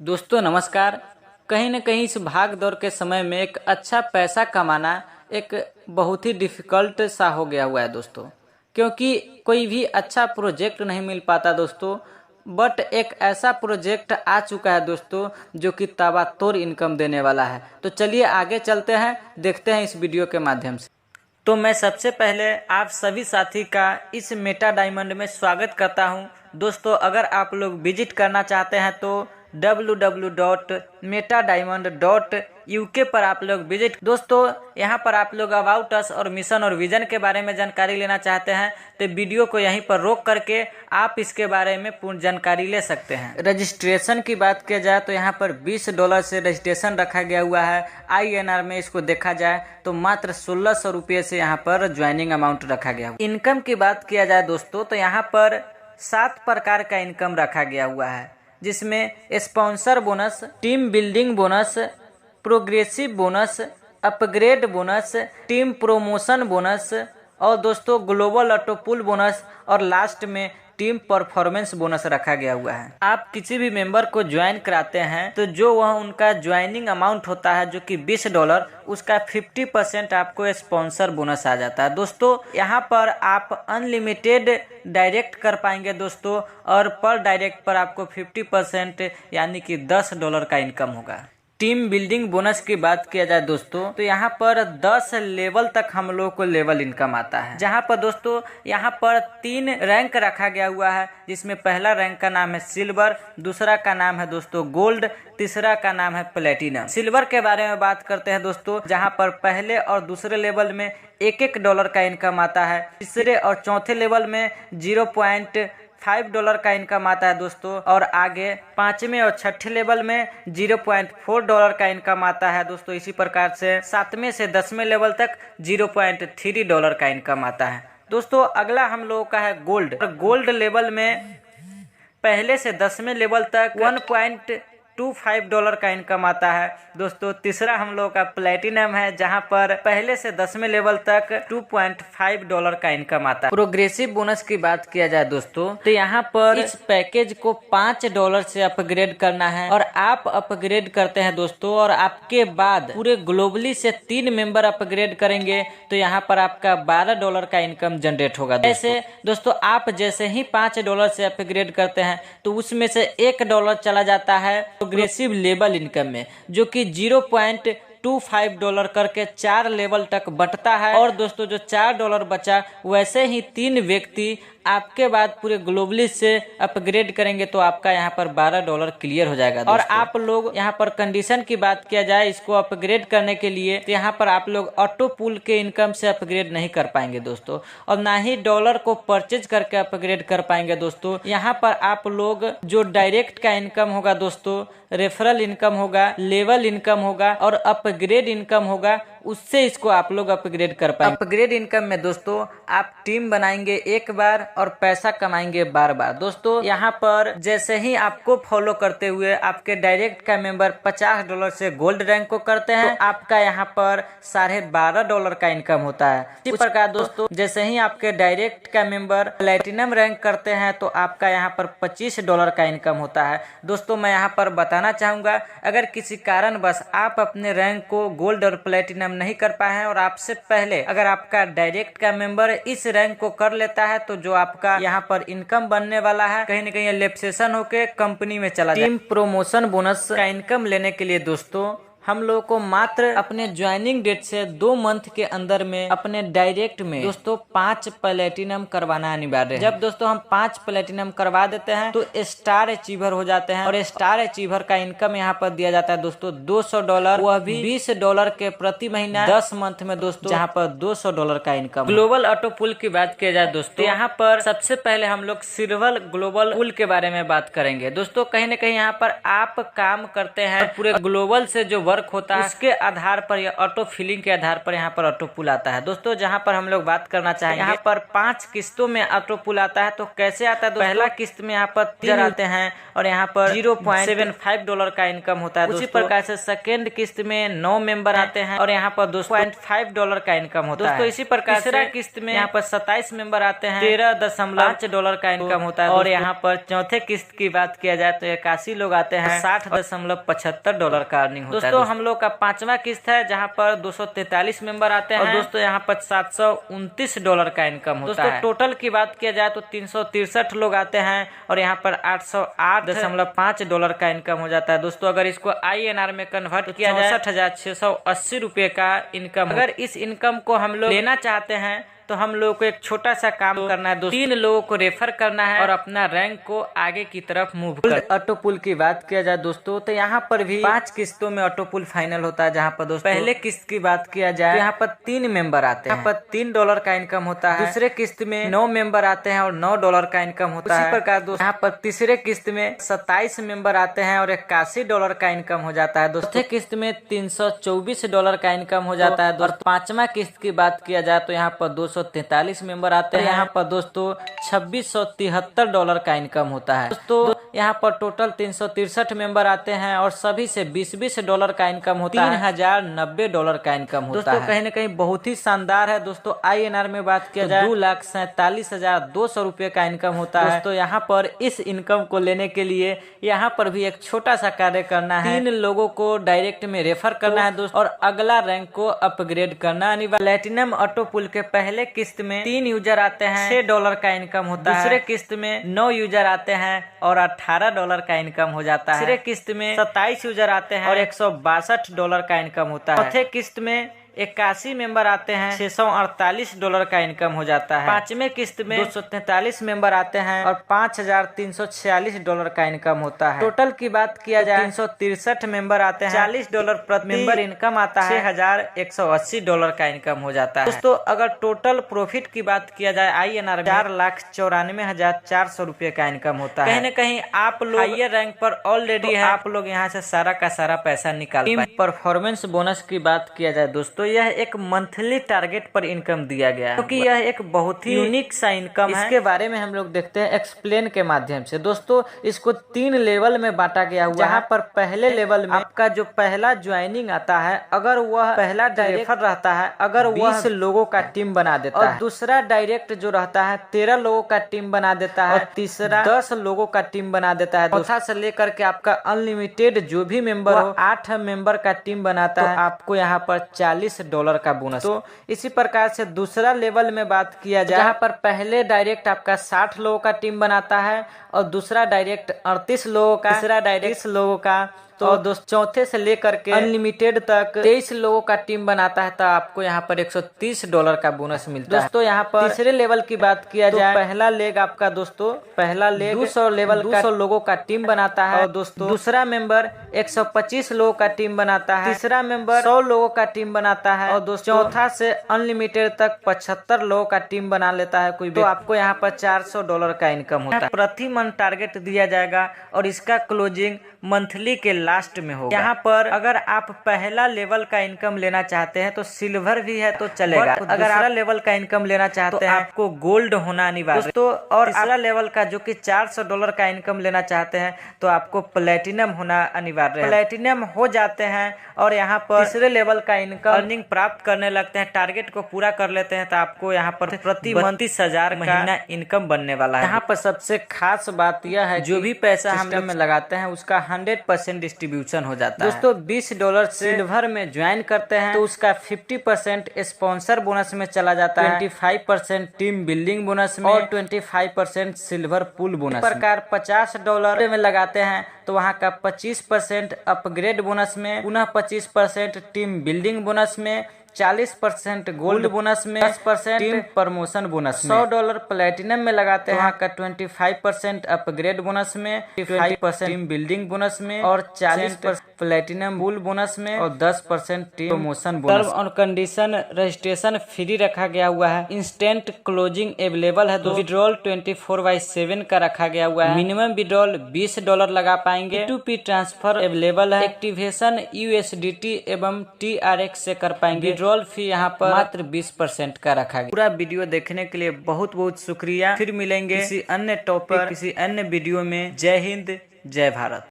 दोस्तों नमस्कार। कहीं न कहीं इस भाग दौड़ के समय में एक अच्छा पैसा कमाना एक बहुत ही डिफ़िकल्ट सा हो गया हुआ है दोस्तों, क्योंकि कोई भी अच्छा प्रोजेक्ट नहीं मिल पाता दोस्तों। बट एक ऐसा प्रोजेक्ट आ चुका है दोस्तों जो कि ताबड़तोड़ इनकम देने वाला है। तो चलिए आगे चलते हैं, देखते हैं इस वीडियो के माध्यम से। तो मैं सबसे पहले आप सभी साथी का इस मेटा डायमंड में स्वागत करता हूं। दोस्तों अगर आप लोग विजिट करना चाहते हैं तो www.metadiamond.uk पर आप लोग विजिट। दोस्तों यहां पर आप लोग अबाउट अस और मिशन और विजन के बारे में जानकारी लेना चाहते हैं तो वीडियो को यहीं पर रोक करके आप इसके बारे में पूर्ण जानकारी ले सकते हैं। रजिस्ट्रेशन की बात किया जाए तो यहाँ पर $20 से रजिस्ट्रेशन रखा गया हुआ है। INR में इसको देखा जाए तो मात्र 1600 रुपये से यहाँ पर ज्वाइनिंग अमाउंट रखा गया हुआ। इनकम की बात किया जाए दोस्तों तो यहाँ पर 7 प्रकार का इनकम रखा गया हुआ है, जिसमें sponsor bonus, team building bonus, progressive bonus, upgrade bonus, team promotion bonus और दोस्तों ग्लोबल ऑटो पुल बोनस और लास्ट में टीम परफॉर्मेंस बोनस रखा गया हुआ है। आप किसी भी मेंबर को ज्वाइन कराते हैं तो जो वह उनका ज्वाइनिंग अमाउंट होता है जो कि $20, उसका 50% आपको स्पॉन्सर बोनस आ जाता है। दोस्तों यहाँ पर आप अनलिमिटेड डायरेक्ट कर पाएंगे दोस्तों, और पर डायरेक्ट पर आपको 50% यानी कि $10 का इनकम होगा। टीम बिल्डिंग बोनस की बात किया जाए दोस्तों तो यहाँ पर 10 लेवल तक हम लोग को लेवल इनकम आता है, जहाँ पर दोस्तों यहाँ पर 3 रैंक रखा गया हुआ है, जिसमें पहला रैंक का नाम है सिल्वर, दूसरा का नाम है दोस्तों गोल्ड, तीसरा का नाम है प्लेटिनम। सिल्वर के बारे में बात करते हैं दोस्तों, जहाँ पर पहले और दूसरे लेवल में $1 का इनकम आता है, तीसरे और चौथे लेवल में $0.5 का इनकम आता है दोस्तों, और आगे 5वें और 6ठे लेवल में $0.4 का इनकम आता है दोस्तों। इसी प्रकार से 7वें से 10वें लेवल तक $0.3 का इनकम आता है दोस्तों। अगला हम लोगों का है गोल्ड। गोल्ड लेवल में पहले से 10वें लेवल तक $1.25 का इनकम आता है दोस्तों। तीसरा हम लोग का प्लेटिनम है, जहां पर पहले से 10वें लेवल तक $2.5 का इनकम आता है। प्रोग्रेसिव बोनस की बात किया जाए दोस्तों तो यहाँ पर इस पैकेज को $5 से अपग्रेड करना है, और आप अपग्रेड करते हैं दोस्तों, और आपके बाद पूरे ग्लोबली से 3 मेंबर अपग्रेड करेंगे तो यहाँ पर आपका $12 का इनकम जनरेट होगा। ऐसे दोस्तों आप जैसे ही $5 से अपग्रेड करते हैं तो उसमें से $1 चला जाता है प्रोग्रेसिव लेवल इनकम में, जो कि $0.25 करके 4 लेवल तक बंटता है। और दोस्तों जो $4 बचा वैसे ही 3 व्यक्ति आपके बाद पूरे ग्लोबली से अपग्रेड करेंगे तो आपका यहाँ पर $12 क्लियर हो जाएगा। और आप लोग यहाँ पर कंडीशन की बात किया जाए इसको अपग्रेड करने के लिए तो यहाँ पर आप लोग ऑटो पुल के इनकम से अपग्रेड नहीं कर पाएंगे दोस्तों, और ना ही डॉलर को परचेज करके अपग्रेड कर पाएंगे दोस्तों। यहाँ पर आप लोग जो डायरेक्ट का इनकम होगा दोस्तों, रेफरल इनकम होगा, लेवल इनकम होगा और अपग्रेड इनकम होगा, उससे इसको आप लोग अपग्रेड कर पाएंगे। अपग्रेड इनकम में दोस्तों आप टीम बनाएंगे एक बार और पैसा कमाएंगे बार बार। दोस्तों यहाँ पर जैसे ही आपको फॉलो करते हुए आपके डायरेक्ट का मेंबर $50 से गोल्ड रैंक को करते हैं तो आपका यहाँ पर $12.5 का इनकम होता है। इसी प्रकार दोस्तों जैसे ही आपके डायरेक्ट का मेंबर प्लेटिनम रैंक करते हैं तो आपका यहाँ पर $25 का इनकम होता है। दोस्तों मैं यहाँ पर बताना चाहूंगा, अगर किसी कारणवश आप अपने रैंक को गोल्ड और प्लेटिनम नहीं कर पाए हैं और आपसे पहले अगर आपका डायरेक्ट का मेंबर इस रैंक को कर लेता है तो जो आपका यहाँ पर इनकम बनने वाला है कहीं न कहीं लेप्सेशन होके कंपनी में चला जाए। टीम प्रोमोशन बोनस का इनकम लेने के लिए दोस्तों हम लोगों को मात्र अपने ज्वाइनिंग डेट से 2 मंथ के अंदर में अपने डायरेक्ट में दोस्तों 5 प्लेटिनम करवाना अनिवार्य है। जब दोस्तों हम 5 प्लेटिनम करवा देते हैं तो स्टार अचीवर हो जाते हैं, और स्टार अचीवर का इनकम यहाँ पर दिया जाता है दोस्तों $200, वह भी $20 के प्रति महीना 10 मंथ में दोस्तों, जहाँ पर $200 का इनकम। ग्लोबल ऑटो पुल की बात किया जाए दोस्तों, यहाँ पर सबसे पहले हम लोग सिल्वर ग्लोबल पुल के बारे में बात करेंगे दोस्तों। कहीं न कहीं यहाँ पर आप काम करते हैं पूरे ग्लोबल से जो वर्क होता है उसके आधार पर या ऑटो फिलिंग के आधार पर यहाँ पर ऑटो पुल आता है। दोस्तों जहाँ पर हम लोग बात करना चाहेंगे, यहाँ पर 5 किस्तों में ऑटो पुल आता है। तो कैसे आता है? पहला किस्त में यहाँ पर 3 आते हैं और यहाँ पर $0.75 का इनकम होता है। उसी प्रकार से सेकेंड किस्त में 9 मेंबर आते हैं और यहाँ पर $2.5 का इनकम होता है। दोस्तों इसी प्रकार तीसरा किस्त में यहाँ पर 27 मेंबर आते हैं, $13.5 का इनकम होता है। और यहाँ पर चौथे किस्त की बात किया जाए तो 81 लोग आते हैं, $60.75 का अर्निंग होता है। दोस्तों हम लोग का 5वां किस्त है जहाँ पर 243 मेंबर आते हैं और दोस्तों यहाँ पर $729 का इनकम होता है। दोस्तों टोटल की बात किया जाए तो 363 लोग आते हैं और यहाँ पर $808.5 का इनकम हो जाता है। दोस्तों अगर इसको INR में कन्वर्ट किया जाए 64,680 रुपए का इनकम। अगर इस इनकम को हम लोग लेना चाहते हैं तो हम लोग को एक छोटा सा काम करना है। 3 लोगों को रेफर करना है और अपना रैंक को आगे की तरफ मूव कर। ऑटो पुल की बात किया जाए दोस्तों तो यहाँ पर भी 5 किस्तों में ऑटो पुल फाइनल होता है। जहाँ पर दोस्तों पहले किस्त की बात किया जाए तो यहाँ पर 3 मेंबर आते हैं, यहाँ पर $3 का इनकम होता है। दूसरे किस्त में 9 मेंबर आते हैं और $9 का इनकम होता है। इसी प्रकार दोस्तों यहाँ पर तीसरे किस्त में 27 मेंबर आते हैं और $81 का इनकम हो जाता है। चौथे किस्त में $324 का इनकम हो जाता है। और 5वां किस्त की बात किया जाए तो यहाँ पर 243 मेंबर आते हैं, यहाँ पर दोस्तों $2673 का इनकम होता है। दोस्तों यहाँ पर टोटल 363 मेंबर आते हैं और सभी से $20 का इनकम होता है, $3090 का इनकम होता है। दोस्तों कहीं न कहीं बहुत ही शानदार है। दोस्तों INR में बात किया जाए 2,47,200 रुपए का इनकम होता है। दोस्तों यहाँ पर इस इनकम को लेने के लिए यहाँ पर भी एक छोटा सा कार्य करना है, 3 लोगों को डायरेक्ट में रेफर करना है दोस्तों और अगला रैंक को अपग्रेड करना अनिवार्य। प्लैटिनम ऑटो पुल के पहले किस्त में 3 यूजर आते हैं, $6 का इनकम होता है। दूसरे किस्त में 9 यूजर आते हैं और $18 का इनकम हो जाता है। तीसरे किस्त में 27 यूजर आते हैं और $162 का इनकम होता है। चौथे किस्त में 81 मेंबर आते हैं, $648 का इनकम हो जाता है। 5वें किस्त में 243 मेंबर आते हैं और $5346 का इनकम होता है। टोटल की बात किया जाए 363 मेंबर आते हैं, $40 प्रति मेंबर इनकम आता है, $6180 का इनकम हो जाता है। दोस्तों अगर टोटल प्रॉफिट की बात किया जाए INR 4,94,400 रुपए का इनकम होता है। कहीं न कहीं आप लोग हायर रैंक पर ऑलरेडी है, आप लोग यहाँ से सारा का सारा पैसा निकाल पाए। परफॉर्मेंस बोनस की बात किया जाए दोस्तों यह एक मंथली टारगेट पर इनकम दिया गया है, क्योंकि यह एक बहुत ही यूनिक सा इनकम है। इसके बारे में हम लोग देखते हैं एक्सप्लेन के माध्यम से। दोस्तों इसको 3 लेवल में बांटा गया हुआ है, जहाँ पर पहले लेवल में आपका जो पहला ज्वाइनिंग आता है, अगर वह पहला डायरेक्टर रहता है, अगर 20 लोगों का टीम बना देता है, दूसरा डायरेक्ट जो रहता है 13 लोगों का टीम बना देता है और तीसरा 10 लोगों का टीम बना देता है। चौथा से लेकर के आपका अनलिमिटेड जो भी मेंबर हो 8 मेंबर का टीम बनाता है, आपको यहाँ पर $40 का बोनस। तो इसी प्रकार से दूसरा लेवल में बात किया जाए, जहाँ पर पहले डायरेक्ट आपका 60 लोगों का टीम बनाता है और दूसरा डायरेक्ट 38 लोगों का, तीसरा डायरेक्ट 30 लोगों का, तो दोस्त चौथे से लेकर के अनलिमिटेड तक 23 लोगों का टीम बनाता है, तो आपको यहाँ पर $130 का बोनस मिलता है। दोस्तों यहाँ पर तीसरे लेवल की बात किया जाए, पहला लेग आपका दोस्तों पहला लेग 200 लेवल 200 लोगों का टीम बनाता है और दोस्तों दूसरा मेंबर 125 लोगों का टीम बनाता है, तीसरा मेंबर 100 लोगों का टीम बनाता है और दोस्तों चौथा से अनलिमिटेड तक 75 लोगों का टीम बना लेता है कोई, तो आपको यहाँ पर $400 का इनकम होता है। प्रति मंथ टारगेट दिया जाएगा और इसका क्लोजिंग मंथली के लास्ट में होगा। यहाँ पर अगर आप पहला लेवल का इनकम लेना चाहते हैं तो सिल्वर भी है तो चलेगा, अगर आप लेवल का इनकम लेना चाहते हैं आपको गोल्ड होना अनिवार्य दोस्तों, और अगला लेवल का जो कि $400 का इनकम लेना चाहते हैं तो आपको प्लेटिनम होना अनिवार्य है। प्लेटिनम हो जाते हैं और यहाँ पर तीसरे लेवल का इनकम अर्निंग प्राप्त करने लगते हैं, टारगेट को पूरा कर लेते हैं, तो आपको यहाँ पर प्रति 32,000 महीना इनकम बनने वाला है। यहाँ पर सबसे खास बात यह है जो भी पैसा हम लोग में लगाते हैं उसका 100% डिस्ट्रीब्यूशन हो जाता है। दोस्तों $20 सिल्वर में ज्वाइन करते हैं तो उसका 50% स्पॉन्सर बोनस में चला जाता है, 25% टीम बिल्डिंग बोनस में और 25% सिल्वर पूल बोनस। इस प्रकार $50 में लगाते हैं तो वहाँ का 25% अपग्रेड बोनस में, पुनः 25% टीम बिल्डिंग बोनस में 40% गोल्ड बोनस में, 10% टीम प्रमोशन बोनस में। $100 प्लेटिनम में लगाते हैं का 25% अपग्रेड बोनस में, 25% टीम बिल्डिंग बोनस में और 40% प्लेटिनम बुल बोनस में और 10% टीम प्रमोशन बोनस। टर्म और कंडीशन रजिस्ट्रेशन फ्री रखा गया हुआ है। इंस्टेंट क्लोजिंग अवेलेबल है। विड्रॉल 24/7 का रखा गया हुआ है। मिनिमम विड्रॉल $20 लगा पाएंगे। P2P ट्रांसफर अवेलेबल है। एक्टिवेशन USDT एवं TRX से कर पाएंगे। विड्रॉल फी यहाँ पर मात्र 20% का रखा गया। पूरा वीडियो देखने के लिए बहुत बहुत शुक्रिया। फिर मिलेंगे किसी अन्य टॉपिक किसी अन्य वीडियो में। जय हिंद, जय भारत।